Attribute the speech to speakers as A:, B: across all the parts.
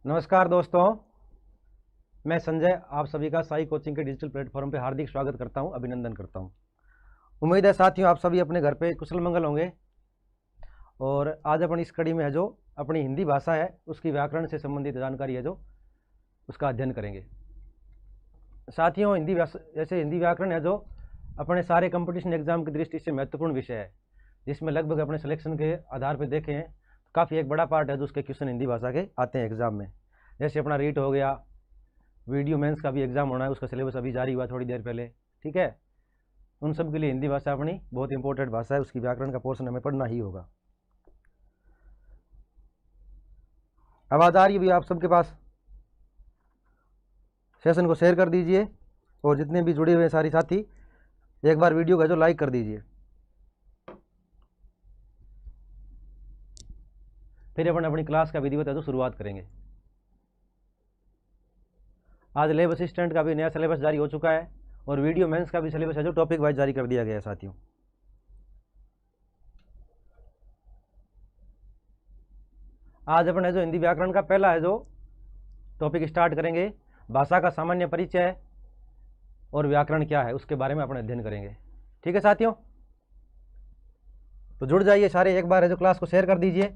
A: नमस्कार दोस्तों, मैं संजय आप सभी का साई कोचिंग के डिजिटल प्लेटफॉर्म पे हार्दिक स्वागत करता हूं, अभिनंदन करता हूं। उम्मीद है साथियों आप सभी अपने घर पे कुशल मंगल होंगे। और आज अपन इस कड़ी में है जो अपनी हिंदी भाषा है उसकी व्याकरण से संबंधित जानकारी है जो उसका अध्ययन करेंगे। साथियों हिंदी जैसे हिंदी व्याकरण है जो अपने सारे कंपटीशन एग्जाम की दृष्टि से महत्वपूर्ण विषय है, जिसमें लगभग अपने सिलेक्शन के आधार पर देखें तो काफ़ी एक बड़ा पार्ट है जो उसके क्वेश्चन हिंदी भाषा के आते हैं एग्जाम में। जैसे अपना रीट हो गया, वीडियो मेंस का भी एग्जाम होना है, उसका सिलेबस अभी जारी हुआ थोड़ी देर पहले, ठीक है। उन सब के लिए हिंदी भाषा अपनी बहुत इंपॉर्टेंट भाषा है, उसकी व्याकरण का पोर्शन हमें पढ़ना ही होगा। आवाज़ आ रही है भी आप सबके पास? सेशन को शेयर कर दीजिए और जितने भी जुड़े हुए सारी साथी एक बार वीडियो का जो लाइक कर दीजिए। फिर अपन अपनी क्लास का विधिवत है तो शुरुआत करेंगे। आज लैब असिस्टेंट का भी नया सिलेबस जारी हो चुका है और वीडियो मेंस का भी सिलेबस है जो टॉपिक वाइज जारी कर दिया गया है साथियों। आज अपन है जो हिंदी व्याकरण का पहला है जो टॉपिक स्टार्ट करेंगे, भाषा का सामान्य परिचय और व्याकरण क्या है उसके बारे में अपन अध्ययन करेंगे। ठीक है साथियों, तो जुड़ जाइए सारे, एक बार है जो क्लास को शेयर कर दीजिए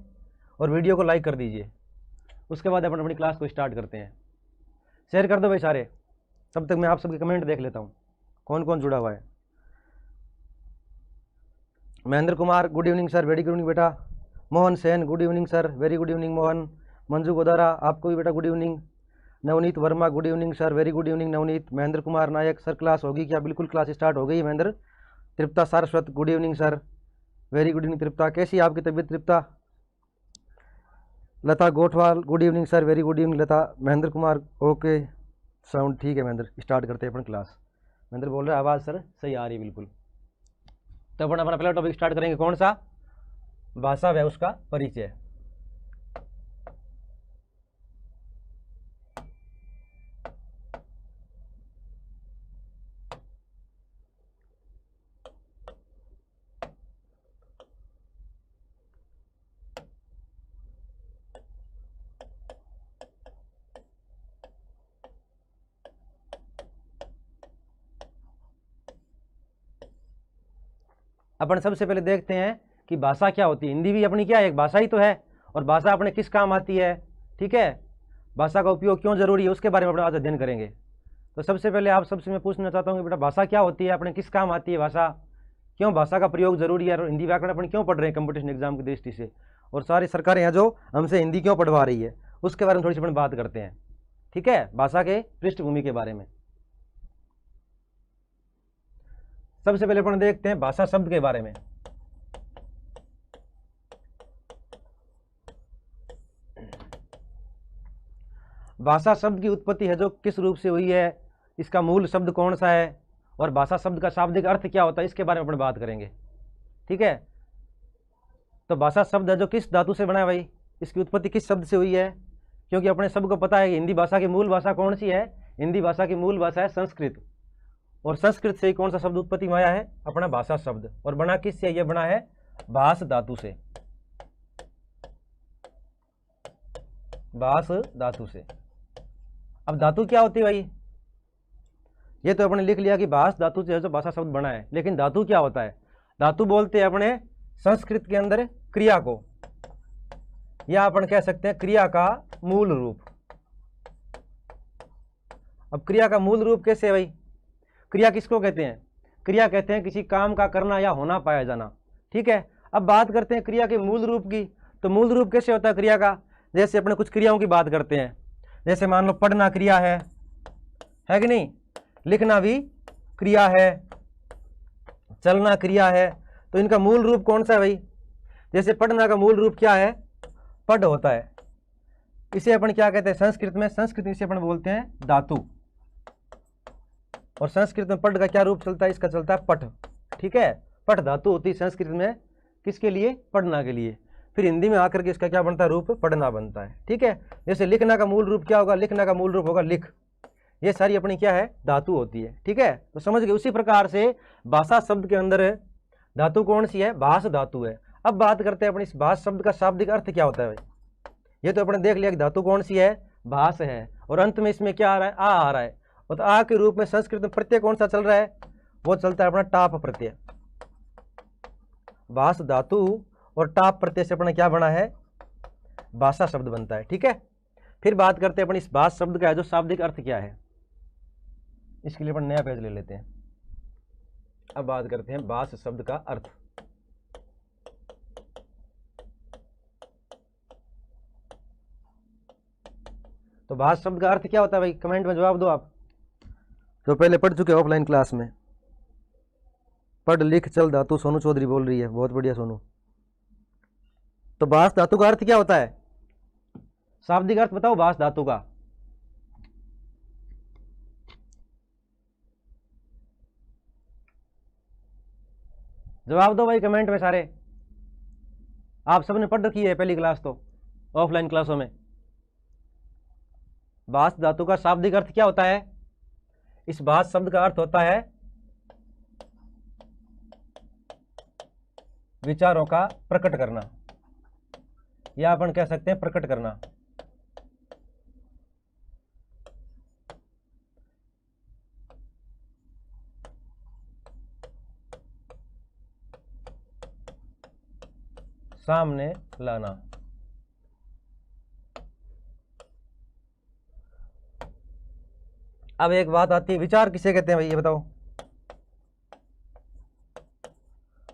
A: और वीडियो को लाइक कर दीजिए। उसके बाद अपन अपनी क्लास को स्टार्ट करते हैं। शेयर कर दो भाई सारे, तब तक मैं आप सबके कमेंट देख लेता हूँ कौन कौन जुड़ा हुआ है। Mahendra Kumar good evening sir, very good evening बेटा। Mohan Sen good evening sir, very good evening Mohan. Manju Godara आपको भी बेटा good evening. Navneet Verma good evening sir, very good evening Navneet. Mahendra Kumar Nayak sir class होगी क्या? बिल्कुल क्लास स्टार्ट हो गई Mahendra. Tripta Saraswat good evening sir, very good evening Tripta. कैसी आपकी तबीयत Tripta? Lata Gothwal good evening sir, very good evening लता। महेंद्र कुमार ओके, साउंड ठीक है महेंद्र, स्टार्ट करते हैं अपन क्लास। महेंद्र बोल रहे हैं आवाज़ सर सही आ रही है बिल्कुल। तो अपन अपना पहला टॉपिक स्टार्ट करेंगे, कौन सा? भाषा व उसका परिचय। अपन सबसे पहले देखते हैं कि भाषा क्या होती है। हिंदी भी अपनी क्या है, एक भाषा ही तो है, और भाषा अपने किस काम आती है, ठीक है। भाषा का उपयोग क्यों जरूरी है उसके बारे में अपने आज अध्ययन करेंगे। तो सबसे पहले आप सबसे मैं पूछना चाहता हूँ कि बेटा भाषा क्या होती है, अपने किस काम आती है भाषा, क्यों भाषा का प्रयोग जरूरी है, और हिंदी व्याकरण अपन क्यों पढ़ रहे हैं कंपटीशन एग्जाम की दृष्टि से, और सारी सरकारें हैं जो हमसे हिंदी क्यों पढ़वा रही है उसके बारे में थोड़ी सी अपन बात करते हैं, ठीक है, भाषा के पृष्ठभूमि के बारे में। सबसे पहले अपन देखते हैं भाषा शब्द के बारे में। भाषा शब्द की उत्पत्ति है जो किस रूप से हुई है, इसका मूल शब्द कौन सा है, और भाषा शब्द का शाब्दिक अर्थ क्या होता है इसके बारे में अपन बात करेंगे, ठीक है। तो भाषा शब्द है जो किस धातु से बना है भाई, इसकी उत्पत्ति किस शब्द से हुई है, क्योंकि अपने सबको पता है कि हिंदी भाषा की मूल भाषा कौन सी है, हिंदी भाषा की मूल भाषा है संस्कृत, और संस्कृत से ही कौन सा शब्द उत्पत्ति में आया है, अपना भाषा शब्द। और बना किस से? यह बना है भाष धातु से, भाष धातु से। अब धातु क्या होती है भाई, ये तो अपने लिख लिया कि भाष धातु से जो भाषा शब्द बना है, लेकिन धातु क्या होता है? धातु बोलते हैं अपने संस्कृत के अंदर क्रिया को, या अपन कह सकते हैं क्रिया का मूल रूप। अब क्रिया का मूल रूप कैसे है भाई? क्रिया किसको कहते हैं? क्रिया कहते हैं किसी काम का करना या होना पाया जाना, ठीक है। अब बात करते हैं क्रिया के मूल रूप की, तो मूल रूप कैसे होता है क्रिया का? जैसे अपने कुछ क्रियाओं की बात करते हैं, जैसे मान लो पढ़ना क्रिया है कि नहीं, लिखना भी क्रिया है, चलना क्रिया है, तो इनका मूल रूप कौन सा है भाई? जैसे पढ़ना का मूल रूप क्या है? पढ़ होता है, इसे अपन क्या कहते हैं संस्कृत में? संस्कृत इसे अपन बोलते हैं धातु, और संस्कृत में पढ़ का क्या रूप चलता है? इसका चलता है पठ, ठीक है। पठ धातु होती है संस्कृत में किसके लिए? पढ़ना के लिए। फिर हिंदी में आकर के इसका क्या बनता है? रूप पढ़ना बनता है, ठीक है। जैसे लिखना का मूल रूप क्या होगा? लिखना का मूल रूप होगा लिख। ये सारी अपनी क्या है? धातु होती है, ठीक है। तो समझ गए। उसी प्रकार से भाषा शब्द के अंदर धातु कौन सी है? भाष धातु है। अब बात करते हैं अपनी इस भाष शब्द का शाब्दिक अर्थ क्या होता है भाई। ये तो अपने देख लिया कि धातु कौन सी है? भास है, और अंत में इसमें क्या आ रहा है, आ रहा है। और तो आ के रूप में संस्कृत में प्रत्यय कौन सा चल रहा है, वो चलता है अपना टाप प्रत्यय। भास धातु और टाप प्रत्यय से अपना क्या बना है, भाषा शब्द बनता है। ठीक है, फिर बात करते हैं अपन इस भास शब्द का है जो शाब्दिक अर्थ क्या है। इसके लिए अपन नया पेज ले लेते हैं। अब बात करते हैं भास शब्द का अर्थ। तो भास शब्द का अर्थ क्या होता है भाई, कमेंट में जवाब दो आप, जो पहले पढ़ चुके ऑफलाइन क्लास में। पढ़ लिख चल धातु, सोनू चौधरी बोल रही है, बहुत बढ़िया सोनू। तो भास धातु का अर्थ क्या होता है, शाब्दिक अर्थ बताओ भास धातु का। जवाब दो भाई कमेंट में सारे। आप सबने पढ़ रखी है पहली क्लास तो, ऑफलाइन क्लासों में। भास धातु का शाब्दिक अर्थ क्या होता है, इस भास शब्द का अर्थ होता है विचारों का प्रकट करना, या अपन कह सकते हैं प्रकट करना। सामने लाना। अब एक बात आती है, विचार किसे कहते हैं भाई, ये बताओ।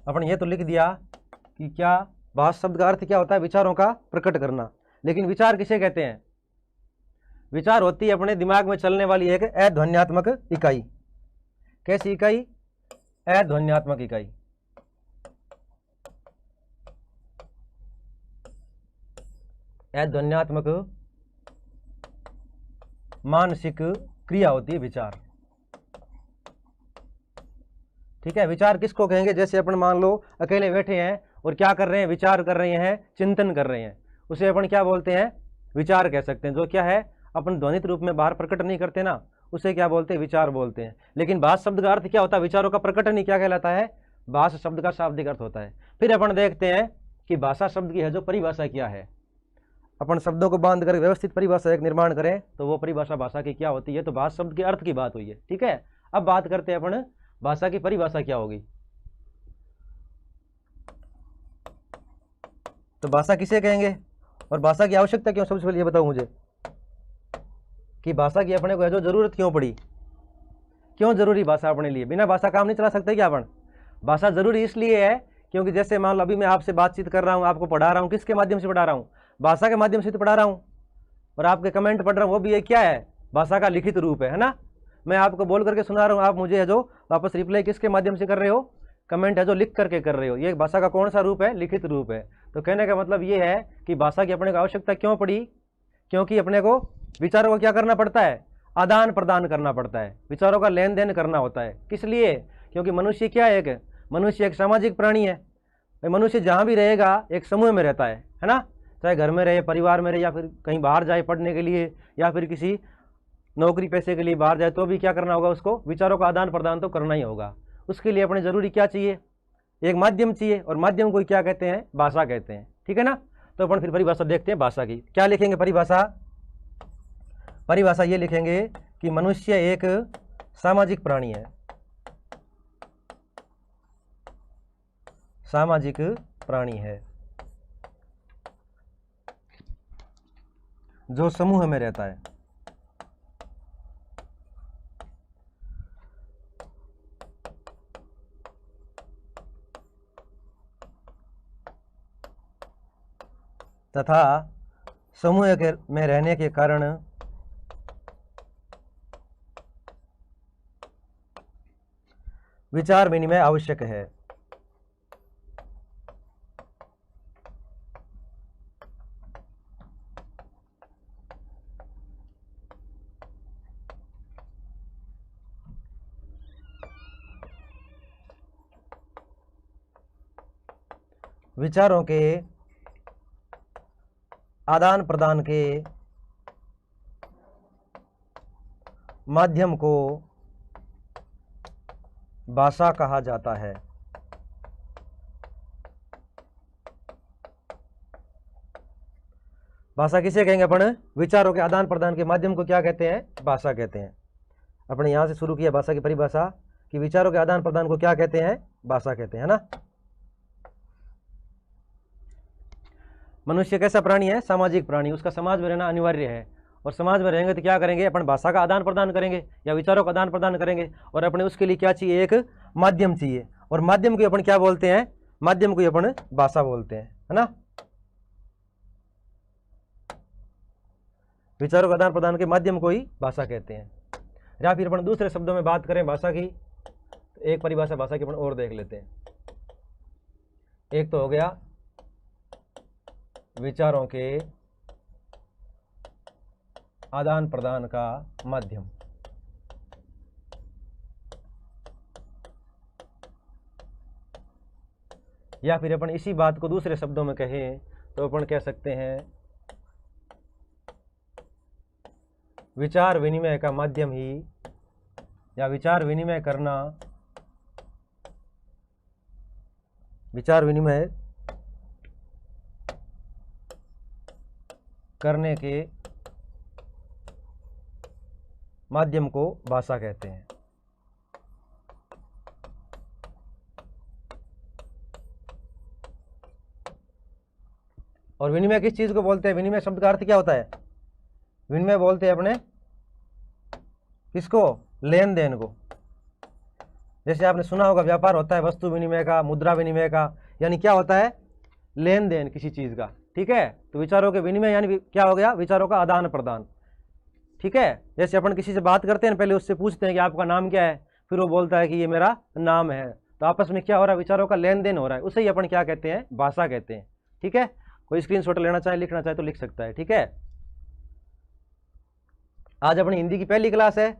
A: अपन ये तो लिख दिया कि क्या भास शब्द का अर्थ क्या होता है, विचारों का प्रकट करना, लेकिन विचार किसे कहते हैं। विचार होती है अपने दिमाग में चलने वाली एक अध्वन्यात्मक इकाई। कैसी इकाई, अध्वन्यात्मक इकाई। अध्वन्यात्मक मानसिक क्रिया होती है विचार। ठीक है, विचार किसको कहेंगे, जैसे अपन मान लो अकेले बैठे हैं और क्या कर रहे हैं, विचार कर रहे हैं, चिंतन कर रहे हैं, उसे अपन क्या बोलते हैं, विचार कह सकते हैं। जो क्या है अपन ध्वनित रूप में बाहर प्रकट नहीं करते ना, उसे क्या बोलते हैं, विचार बोलते हैं। लेकिन भास शब्द का अर्थ क्या होता है, विचारों का प्रकटन ही क्या कहलाता है, भास शब्द का शाब्दिक अर्थ होता है। फिर अपन देखते हैं कि भाषा शब्द की है जो परिभाषा क्या है। अपन शब्दों को बांध कर व्यवस्थित परिभाषा एक निर्माण करें तो वो परिभाषा भाषा की क्या होती है, तो भास शब्द के अर्थ की बात हुई है। ठीक है, अब बात करते हैं अपन भाषा की परिभाषा क्या होगी। तो भाषा किसे कहेंगे और भाषा की आवश्यकता क्यों, सबसे पहले ये बताओ मुझे कि भाषा की अपने को है जो जरूरत क्यों पड़ी, क्यों जरूरी भाषा अपने लिए, बिना भाषा काम नहीं चला सकते क्या अपन। भाषा जरूरी इसलिए है क्योंकि जैसे मान लो अभी मैं आपसे बातचीत कर रहा हूँ, आपको पढ़ा रहा हूँ, किसके माध्यम से पढ़ा रहा हूँ, भाषा के माध्यम से तो पढ़ा रहा हूँ। और आपके कमेंट पढ़ रहा हूँ वो भी ये क्या है, भाषा का लिखित रूप है ना। मैं आपको बोल करके सुना रहा हूँ, आप मुझे है जो वापस रिप्लाई किसके माध्यम से कर रहे हो, कमेंट है जो लिख करके कर रहे हो। ये भाषा का कौन सा रूप है, लिखित रूप है। तो कहने का मतलब ये है कि भाषा की अपने को आवश्यकता क्यों पड़ी, क्योंकि अपने को विचारों को क्या करना पड़ता है, आदान प्रदान करना पड़ता है, विचारों का लेन देन करना होता है। किस लिए, क्योंकि मनुष्य क्या है, मनुष्य एक सामाजिक प्राणी है। मनुष्य जहाँ भी रहेगा एक समूह में रहता है ना, चाहे घर में रहे, परिवार में रहे, या फिर कहीं बाहर जाए पढ़ने के लिए, या फिर किसी नौकरी पैसे के लिए बाहर जाए, तो भी क्या करना होगा, उसको विचारों का आदान प्रदान तो करना ही होगा। उसके लिए अपने जरूरी क्या चाहिए, एक माध्यम चाहिए, और माध्यम को क्या कहते हैं, भाषा कहते हैं। ठीक है ना, तो अपन फिर परिभाषा देखते हैं भाषा की। क्या लिखेंगे परिभाषा, परिभाषा ये लिखेंगे कि मनुष्य एक सामाजिक प्राणी है, सामाजिक प्राणी है जो समूह में रहता है। तथा समूह में रहने के कारण विचार विनिमय आवश्यक है। विचारों के आदान प्रदान के माध्यम को भाषा कहा जाता है। भाषा किसे कहेंगे अपन? विचारों के आदान प्रदान के माध्यम को क्या कहते हैं? भाषा कहते हैं। अपने यहां से शुरू किया भाषा की परिभाषा कि विचारों के आदान प्रदान को क्या कहते हैं? भाषा कहते हैं ना। मनुष्य कैसा प्राणी है? सामाजिक प्राणी। उसका समाज में रहना अनिवार्य है, और समाज में रहेंगे तो क्या करेंगे? अपन भाषा का आदान प्रदान करेंगे या विचारों का आदान प्रदान करेंगे, और अपने उसके लिए क्या चाहिए? एक माध्यम चाहिए, और माध्यम को अपन क्या बोलते हैं? माध्यम को अपन भाषा बोलते हैं, है ना। विचारों का आदान प्रदान के माध्यम को ही भाषा कहते हैं। या फिर अपन दूसरे शब्दों में बात करें भाषा की, तो एक परिभाषा भाषा की अपन और देख लेते हैं। एक तो हो गया विचारों के आदान प्रदान का माध्यम। या फिर अपन इसी बात को दूसरे शब्दों में कहें तो अपन कह सकते हैं विचार विनिमय का माध्यम ही, या विचार विनिमय करना, विचार विनिमय करने के माध्यम को भाषा कहते हैं। और विनिमय किस चीज को बोलते हैं? विनिमय शब्द का अर्थ क्या होता है? विनिमय बोलते हैं अपने किसको? लेन देन को। जैसे आपने सुना होगा व्यापार होता है वस्तु विनिमय का, मुद्रा विनिमय का, यानी क्या होता है? लेन देन किसी चीज का, ठीक है। तो विचारों के विनिमय यानी क्या हो गया? विचारों का आदान प्रदान, ठीक है। जैसे अपन किसी से बात करते हैं, पहले उससे पूछते हैं कि आपका नाम क्या है, फिर वो बोलता है कि ये मेरा नाम है, तो आपस में क्या हो रहा है? विचारों का लेन देन हो रहा है, उसे ही अपन क्या कहते हैं? भाषा कहते हैं, ठीक है। कोई स्क्रीनशॉट लेना चाहे, लिखना चाहे तो लिख सकता है, ठीक है। आज अपनी हिंदी की पहली क्लास है,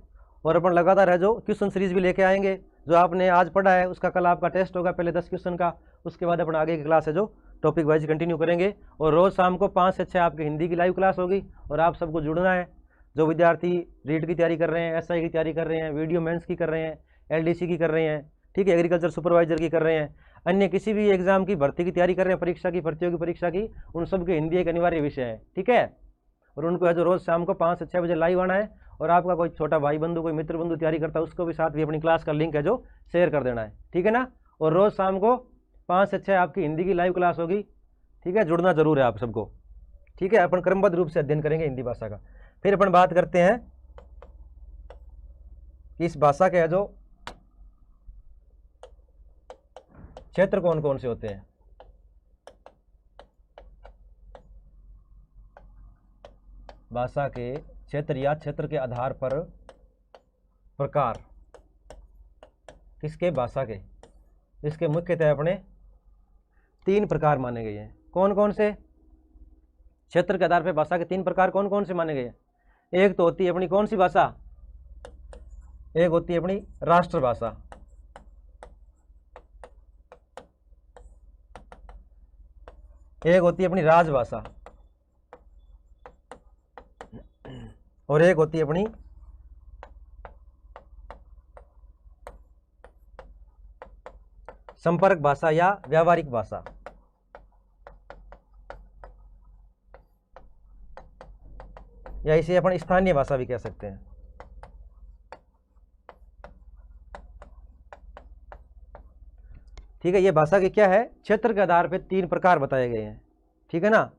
A: और अपन लगातार है जो क्वेश्चन सीरीज भी लेके आएंगे। जो आपने आज पढ़ा है उसका कल आपका टेस्ट होगा, पहले 10 क्वेश्चन का, उसके बाद अपन आगे की क्लास है जो टॉपिक वाइज कंटिन्यू करेंगे। और रोज शाम को 5 से 6 आपकी हिंदी की लाइव क्लास होगी, और आप सबको जुड़ना है। जो विद्यार्थी रीट की तैयारी कर रहे हैं, एसआई की तैयारी कर रहे हैं, वीडियो मेंस की कर रहे हैं, एलडीसी की कर रहे हैं, ठीक है, एग्रीकल्चर सुपरवाइजर की कर रहे हैं, अन्य किसी भी एग्जाम की भर्ती की तैयारी कर रहे हैं, परीक्षा की, प्रतियोगी परीक्षा की, उन सब की हिंदी एक अनिवार्य विषय है, ठीक है। और उनको है जो रोज शाम को 5 से 6 बजे लाइव आना है। और आपका कोई छोटा भाई बंधु, कोई मित्र बंधु तैयारी करता है, उसको भी साथ भी अपनी क्लास का लिंक है जो शेयर कर देना है, ठीक है ना। और रोज शाम को 5 से 6 आपकी हिंदी की लाइव क्लास होगी, ठीक है। जुड़ना जरूर है आप सबको, ठीक है। अपन क्रमबद्ध रूप से अध्ययन करेंगे हिंदी भाषा का। फिर अपन बात करते हैं कि इस भाषा के है जो क्षेत्र कौन कौन से होते हैं। भाषा के क्षेत्र या क्षेत्र के आधार पर प्रकार किसके? भाषा के। इसके मुख्यतः अपने 3 प्रकार माने गए हैं। कौन कौन से? क्षेत्र के आधार पर भाषा के 3 प्रकार कौन कौन से माने गए हैं? एक तो होती है अपनी कौन सी भाषा? एक होती है अपनी राष्ट्रभाषा, एक होती है अपनी राजभाषा, और एक होती है अपनी संपर्क भाषा या व्यावहारिक भाषा। या इसे अपन स्थानीय भाषा भी कह सकते हैं। ठीक है, ये भाषा के क्या है? क्षेत्र के आधार पे 3 प्रकार बताए गए हैं, ठीक है ना।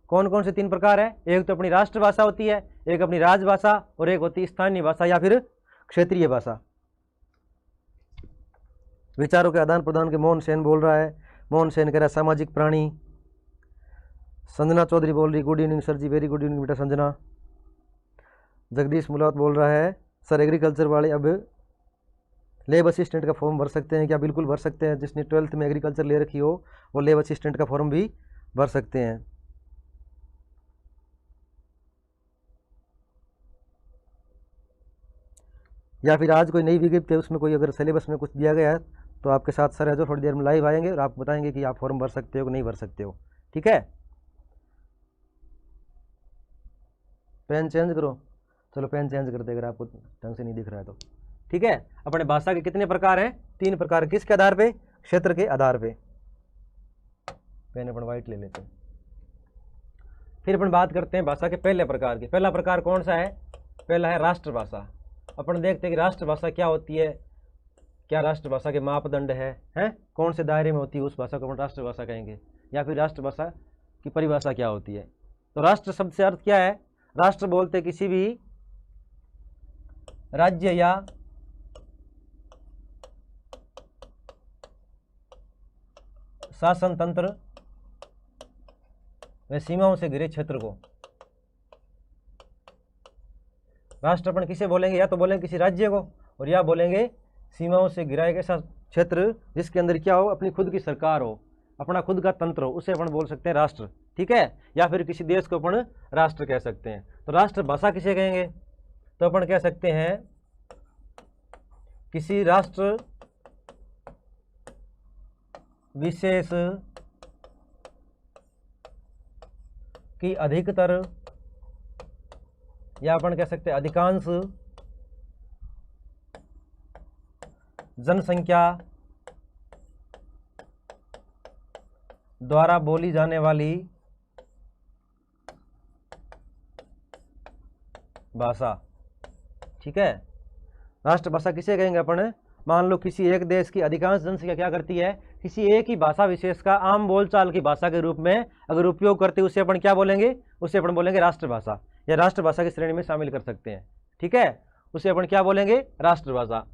A: कौन कौन से 3 प्रकार है? एक तो अपनी राष्ट्रभाषा होती है, एक अपनी राजभाषा, और एक होती है स्थानीय भाषा या फिर क्षेत्रीय भाषा। विचारों के आदान प्रदान के मोहन सेन बोल रहा है। मोहन सेन कह रहा है सामाजिक प्राणी। संजना चौधरी बोल रही गुड इवनिंग सर जी, वेरी गुड इवनिंग बेटा संजना। जगदीश मुलावत बोल रहा है सर एग्रीकल्चर वाले अब लेब असिस्टेंट का फॉर्म भर सकते हैं क्या? बिल्कुल भर सकते हैं। जिसने 12th में एग्रीकल्चर ले रखी हो वो लेब असिस्टेंट का फॉर्म भी भर सकते हैं। या फिर आज कोई नई विज्ञप्ति है, उसमें कोई अगर सिलेबस में कुछ दिया गया है तो आपके साथ सर है जो थोड़ी देर में लाइव आएंगे और आप बताएंगे कि आप फॉर्म भर सकते हो कि नहीं भर सकते हो, ठीक है। पेन चेंज करो, चलो पेन चेंज कर दे अगर आपको ढंग से नहीं दिख रहा है तो, ठीक है। अपने भाषा के कितने प्रकार हैं? 3 प्रकार। किसके आधार पे? क्षेत्र के आधार पे। पेन अपन वाइट ले लेते हैं। फिर अपन बात करते हैं भाषा के पहले प्रकार की। पहला प्रकार कौन सा है? पहला है राष्ट्रभाषा। अपन देखते हैं कि राष्ट्रभाषा क्या होती है, क्या राष्ट्रभाषा के मापदंड है, कौन से दायरे में होती है उस भाषा को अपन राष्ट्रभाषा कहेंगे, या फिर राष्ट्रभाषा की परिभाषा क्या होती है। तो राष्ट्र शब्द से अर्थ क्या है? राष्ट्र बोलते किसी भी राज्य या शासन तंत्र व सीमाओं से घिरे क्षेत्र को राष्ट्र अपन किसे बोलेंगे? या तो बोलेंगे किसी राज्य को, और या बोलेंगे सीमाओं से घिरा एक ऐसा क्षेत्र जिसके अंदर क्या हो, अपनी खुद की सरकार हो, अपना खुद का तंत्र हो, उसे अपन बोल सकते हैं राष्ट्र। ठीक है, या फिर किसी देश को अपन राष्ट्र कह सकते हैं। तो राष्ट्रभाषा किसे कहेंगे? तो अपन कह सकते हैं किसी राष्ट्र विशेष की अधिकतर, या अपन कह सकते हैं अधिकांश जनसंख्या द्वारा बोली जाने वाली भाषा। ठीक है, राष्ट्रभाषा किसे कहेंगे अपन? मान लो किसी एक देश की अधिकांश जनसंख्या क्या करती है, किसी एक ही भाषा विशेष का आम बोलचाल की भाषा के रूप में अगर उपयोग करते, उसे अपन क्या बोलेंगे? उसे अपन बोलेंगे राष्ट्रभाषा, या राष्ट्रभाषा की श्रेणी में शामिल कर सकते हैं। ठीक है, उसे अपन क्या बोलेंगे? राष्ट्रभाषा।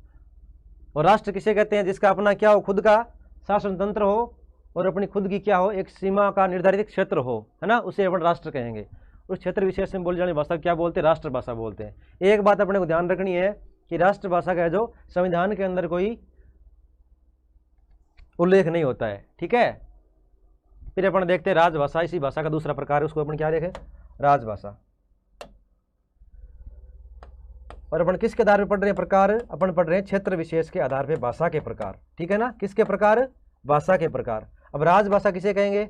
A: और राष्ट्र किसे कहते हैं? जिसका अपना क्या हो, खुद का शासन तंत्र हो, और अपनी खुद की क्या हो, एक सीमा का निर्धारित क्षेत्र हो, है ना, उसे अपन राष्ट्र कहेंगे। उस क्षेत्र विशेष में बोली जाने भाषा क्या बोलते हैं? राष्ट्रभाषा बोलते हैं। एक बात अपने को ध्यान रखनी है कि राष्ट्रभाषा का जो संविधान के अंदर कोई उल्लेख नहीं होता है। ठीक है, फिर अपन देखते हैं राजभाषा। इसी भाषा का दूसरा प्रकार है, उसको अपन क्या देखें? राजभाषा। और अपन किसके आधार पर पढ़ रहे हैं प्रकार? अपन पढ़ रहे हैं क्षेत्र विशेष के आधार पर भाषा के प्रकार। ठीक है ना, किसके प्रकार? भाषा के प्रकार। अब राजभाषा किसे कहेंगे?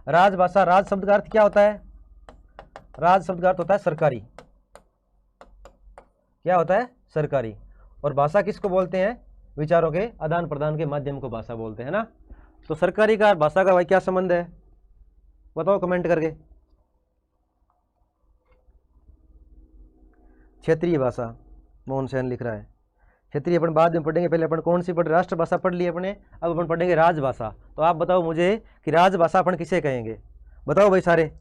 A: राजभाषा, राज शब्द का अर्थ क्या होता है? राज शब्द का अर्थ होता है सरकारी। क्या होता है? सरकारी। और भाषा किसको बोलते हैं? विचारों के आदान प्रदान के माध्यम को भाषा बोलते हैं ना। तो सरकारी का भाषा का भाई क्या संबंध है, बताओ कमेंट करके। क्षेत्रीय भाषा, मोहन सेन लिख रहा है। क्षेत्रीय अपन बाद में पढ़ेंगे, पहले अपन कौन सी पढ़, राष्ट्रभाषा पढ़ ली अपने, अब अपन पढ़ेंगे राजभाषा। तो आप बताओ मुझे कि राजभाषा अपन किसे कहेंगे, बताओ भाई सारे।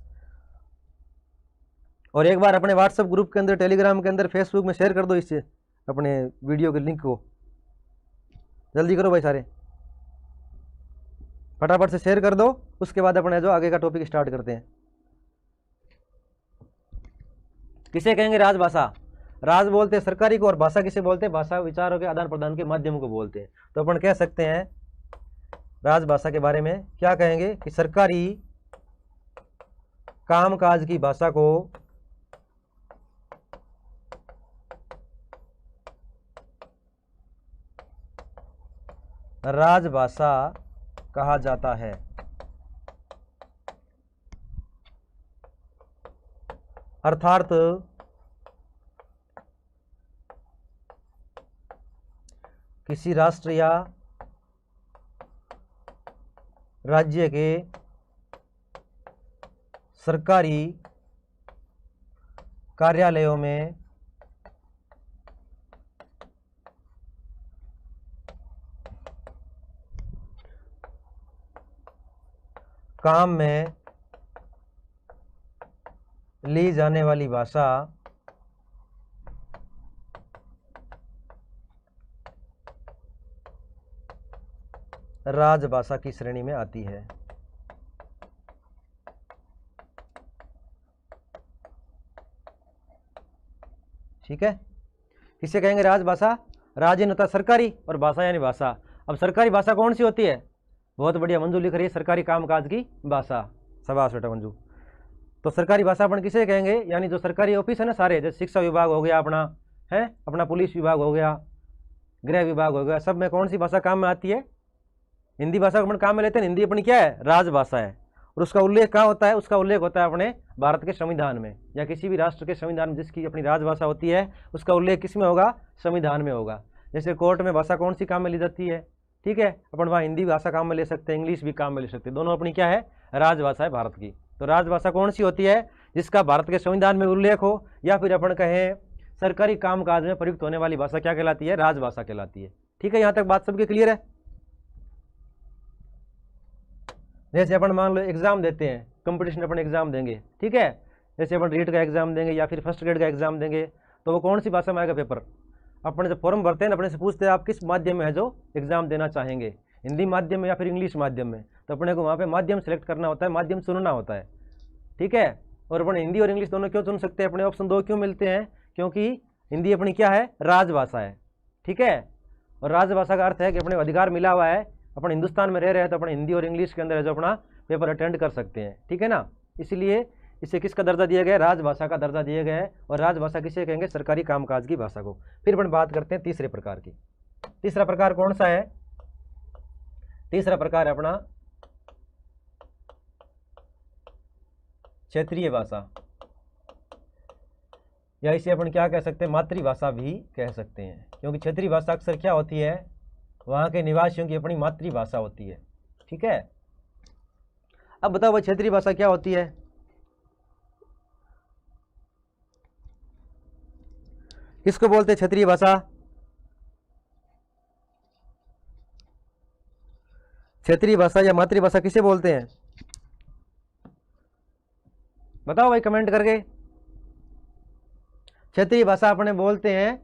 A: और एक बार अपने व्हाट्सएप ग्रुप के अंदर, टेलीग्राम के अंदर, फेसबुक में शेयर कर दो इससे अपने वीडियो के लिंक को, जल्दी करो भाई सारे, फटाफट से शेयर कर दो। उसके बाद अपने जो आगे का टॉपिक स्टार्ट करते हैं। किसे कहेंगे राजभाषा? राज बोलते हैं सरकारी को, और भाषा किसे बोलते हैं? भाषा विचारों के आदान प्रदान के माध्यम को बोलते हैं। तो अपन कह सकते हैं राजभाषा के बारे में क्या कहेंगे कि सरकारी कामकाज की भाषा को राजभाषा कहा जाता है। अर्थात किसी राष्ट्र या राज्य के सरकारी कार्यालयों में काम में ली जाने वाली भाषा राजभाषा की श्रेणी में आती है। ठीक है, किसे कहेंगे राजभाषा? राज यानी होता है सरकारी, और भाषा यानी भाषा। अब सरकारी भाषा कौन सी होती है? बहुत बढ़िया, मंजू लिख रही है सरकारी कामकाज की भाषा। शाबाश बेटा मंजू। तो सरकारी भाषा अपन किसे कहेंगे? यानी जो सरकारी ऑफिस है ना सारे, जैसे शिक्षा विभाग हो गया अपना, है अपना पुलिस विभाग हो गया, गृह विभाग हो गया, सब में कौन सी भाषा काम में आती है? हिंदी भाषा को अपन काम में लेते हैं। हिंदी अपनी क्या है? राजभाषा है। और उसका उल्लेख कहाँ होता है? उसका उल्लेख होता है अपने भारत के संविधान में, या किसी भी राष्ट्र के संविधान में जिसकी अपनी राजभाषा होती है, उसका उल्लेख किस में होगा? संविधान में होगा। जैसे कोर्ट में भाषा कौन सी काम में ली जाती है? ठीक है, अपन वहाँ हिंदी भाषा काम में ले सकते हैं, इंग्लिश भी काम में ले सकते हैं, दोनों अपनी क्या है? राजभाषा है भारत की। तो राजभाषा कौन सी होती है? जिसका भारत के संविधान में उल्लेख हो या फिर अपन कहें सरकारी कामकाज में प्रयुक्त होने वाली भाषा क्या कहलाती है? राजभाषा कहलाती है। ठीक है, यहां तक बात सबके क्लियर है? जैसे अपन मान लो एग्जाम देते हैं, कंपटीशन अपन एग्जाम देंगे, ठीक है, जैसे अपन रीट का एग्जाम देंगे या फिर फर्स्ट ग्रेड का एग्जाम देंगे, तो वो कौन सी भाषा में आएगा पेपर? अपने जब फॉर्म भरते हैं अपने से पूछते हैं आप किस माध्यम में है जो एग्जाम देना चाहेंगे, हिंदी माध्यम में या फिर इंग्लिश माध्यम में, तो अपने को वहाँ पे माध्यम सेलेक्ट करना होता है, माध्यम चुनना होता है। ठीक है, और अपन हिंदी और इंग्लिश दोनों क्यों चुन सकते हैं? अपने ऑप्शन 2 क्यों मिलते हैं? क्योंकि हिंदी अपनी क्या है? राजभाषा है। ठीक है, और राजभाषा का अर्थ है कि अपने अधिकार मिला हुआ है, अपन हिंदुस्तान में रह रहे हैं तो अपने हिंदी और इंग्लिश के अंदर जो अपना पेपर अटेंड कर सकते हैं। ठीक है ना, इसलिए इसे किसका दर्जा दिया गया है? राजभाषा का दर्जा दिया गया है। और राजभाषा किसे कहेंगे? सरकारी कामकाज की भाषा को। फिर अपन बात करते हैं तीसरे प्रकार की। तीसरा प्रकार कौन सा है? तीसरा प्रकार है अपना क्षेत्रीय भाषा, या इसे अपन क्या कह सकते हैं? मातृभाषा भी कह सकते हैं, क्योंकि क्षेत्रीय भाषा अक्सर क्या होती है? वहां के निवासियों की अपनी मातृभाषा होती है। ठीक है, अब बताओ भाई क्षेत्रीय भाषा क्या होती है? किसको बोलते हैं क्षेत्रीय भाषा? क्षेत्रीय भाषा या मातृभाषा किसे बोलते हैं? बताओ भाई कमेंट करके। क्षेत्रीय भाषा अपने बोलते हैं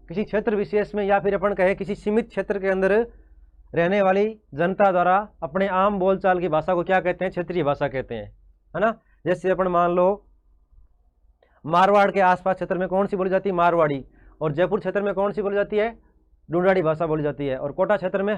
A: किसी क्षेत्र विशेष में या फिर अपन कहे किसी सीमित क्षेत्र के अंदर रहने वाली जनता द्वारा अपने आम बोलचाल की भाषा को क्या कहते हैं? क्षेत्रीय भाषा कहते हैं, है ना। जैसे अपन मान लो मारवाड़ के आसपास क्षेत्र में कौन सी बोली जाती है? मारवाड़ी। और जयपुर क्षेत्र में कौन सी बोली जाती है? ढूंढाड़ी भाषा बोली जाती है। और कोटा क्षेत्र में